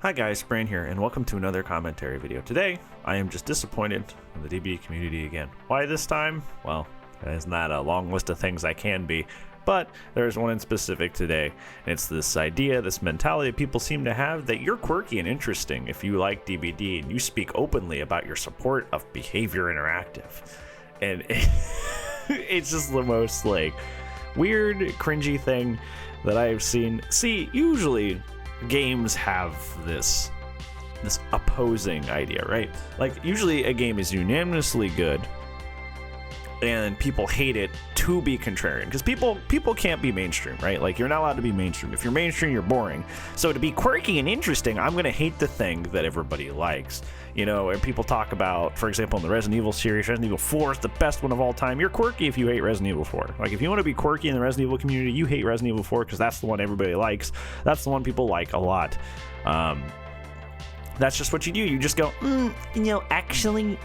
Hi guys, Brain here, and welcome to another commentary video. Today, I am just disappointed in the DBD community again. Why this time? Well, it's not a long list of things I can be, but there's one in specific today. And it's this idea, this mentality that people seem to have that you're quirky and interesting if you like DBD and you speak openly about your support of Behavior Interactive. And it's just the most like weird, cringy thing that I've seen. See, usually games have this opposing idea, right? Like usually a game is unanimously good and people hate it to be contrarian, because people can't be mainstream, right? Like you're not allowed to be mainstream. If you're mainstream, you're boring. So to be quirky and interesting, I'm gonna hate the thing that everybody likes, you know. And people talk about, for example, in the Resident Evil series, Resident Evil 4 is the best one of all time. You're quirky if you hate Resident Evil 4. Like if you want to be quirky in the Resident Evil community, you hate Resident Evil 4 because that's the one everybody likes. That's the one people like a lot. That's just what you do. You just go, actually,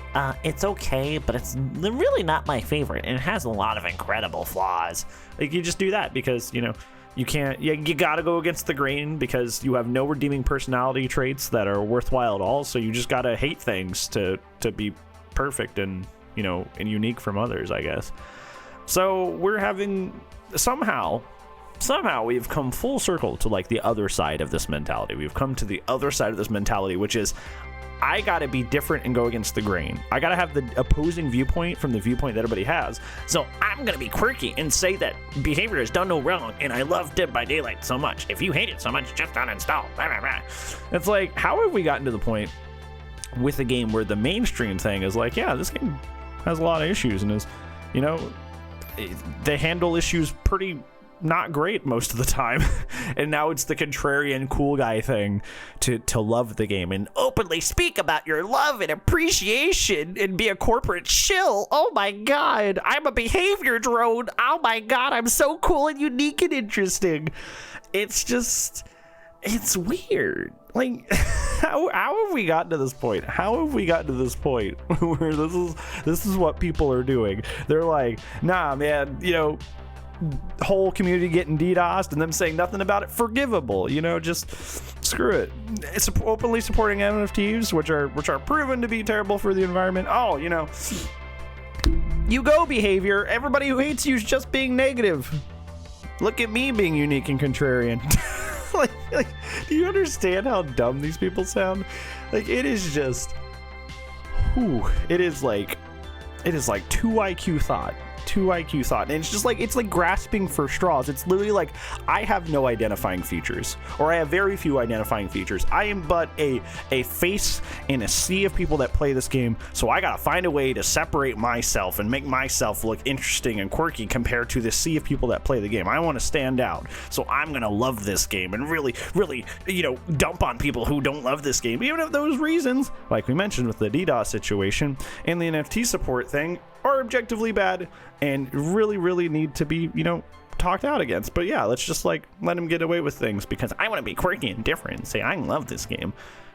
it's okay, but it's really not my favorite, and it has a lot of incredible flaws. Like you just do that because, you know, you can't, you gotta go against the grain because you have no redeeming personality traits that are worthwhile at all. So you just gotta hate things to be perfect and, you know, and unique from others, I guess. So we're having somehow we've come full circle to like the other side of this mentality. We've come to the other side of this mentality, which is I gotta be different and go against the grain. I gotta have the opposing viewpoint from the viewpoint that everybody has. So I'm gonna be quirky and say that Behavior has done no wrong, and I love Dead by Daylight so much. If you hate it so much, just uninstall. It's like, how have we gotten to the point with a game where the mainstream thing is like, yeah, this game has a lot of issues and is, you know, they handle issues pretty not great most of the time. And now it's the contrarian cool guy thing to love the game and openly speak about your love and appreciation and be a corporate shill. Oh my god, I'm a behavior drone. Oh my god, I'm so cool and unique and interesting. It's just, it's weird. Like how have we gotten to this point? How have we gotten to this point where this is what people are doing? They're like, nah man, you know, whole community getting DDoSed and them saying nothing about it, forgivable, you know, just screw it. It's openly supporting NFTs, which are proven to be terrible for the environment. Oh, you know, you go Behavior. Everybody who hates you is just being negative. Look at me being unique and contrarian. like, do you understand how dumb these people sound? Like, it is just, it is like 2 IQ thought. 2 IQ thought, and it's just like, it's like grasping for straws. It's literally like, I have no identifying features, or I have very few identifying features. I am but a face in a sea of people that play this game, so I gotta find a way to separate myself and make myself look interesting and quirky compared to the sea of people that play the game. I want to stand out, so I'm gonna love this game and really, you know, dump on people who don't love this game, even if those reasons, like we mentioned with the DDoS situation and the NFT support thing, are objectively bad and really need to be, you know, talked out against. But yeah, let's just like let him get away with things because I want to be quirky and different and say I love this game.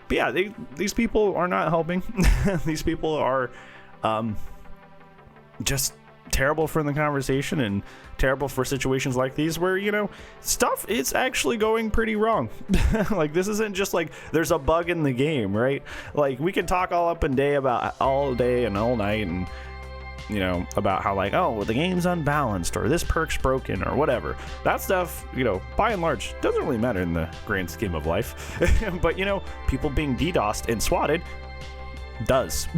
But yeah, these people are not helping. These people are just terrible for the conversation and terrible for situations like these where, you know, stuff is actually going pretty wrong. Like this isn't just like there's a bug in the game, right? Like we can talk all day and all night and, you know, about how like, oh, the game's unbalanced or this perk's broken or whatever. That stuff, you know, by and large doesn't really matter in the grand scheme of life. But, you know, people being DDoSed and swatted does.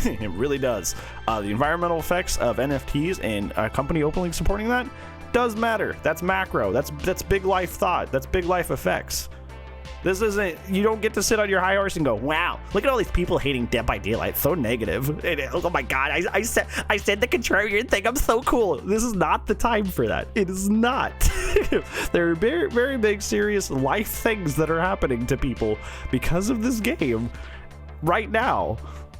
It really does. The environmental effects of NFTs and a company openly supporting that does matter. That's macro. That's big life thought. That's big life effects. This isn't, you don't get to sit on your high horse and go, wow, look at all these people hating Dead by Daylight, so negative. And, oh my god, I said the contrarian thing, I'm so cool. This is not the time for that. It is not. There are very big, serious life things that are happening to people because of this game right now.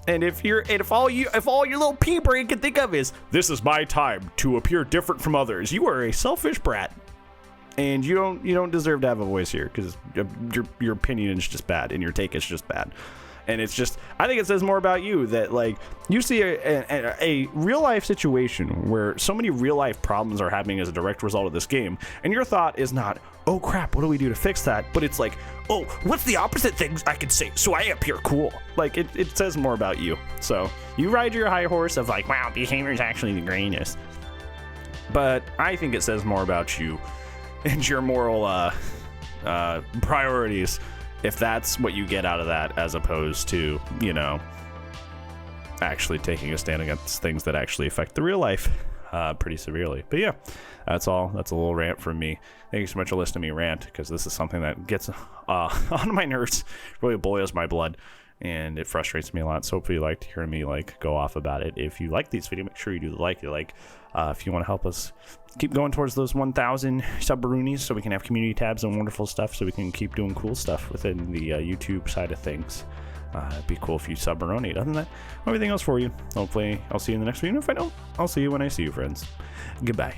And if all your little pea brain can think of is, this is my time to appear different from others, you are a selfish brat. And you don't deserve to have a voice here because your opinion is just bad and your take is just bad. And it's just, I think it says more about you that, like, you see a real life situation where so many real life problems are happening as a direct result of this game, and your thought is not, oh crap, what do we do to fix that? But it's like, oh, what's the opposite thing I could say so I appear cool? like, it says more about you. So you ride your high horse of like, wow, behavior is actually the greatest. But I think it says more about you and your moral priorities if that's what you get out of that, as opposed to, you know, actually taking a stand against things that actually affect the real life pretty severely. But yeah, that's all. That's a little rant from me. Thank you so much for listening to me rant, because this is something that gets onto my nerves, really boils my blood, and it frustrates me a lot. So hopefully you like to hear me like go off about it. If you like these videos, make sure you do the like. If you want to help us keep going towards those 1,000 sub-baroonies so we can have community tabs and wonderful stuff, so we can keep doing cool stuff within the YouTube side of things. It'd be cool if you sub-baronate. Other than that, everything else for you. Hopefully I'll see you in the next video. And if I don't, I'll see you when I see you, friends. Goodbye.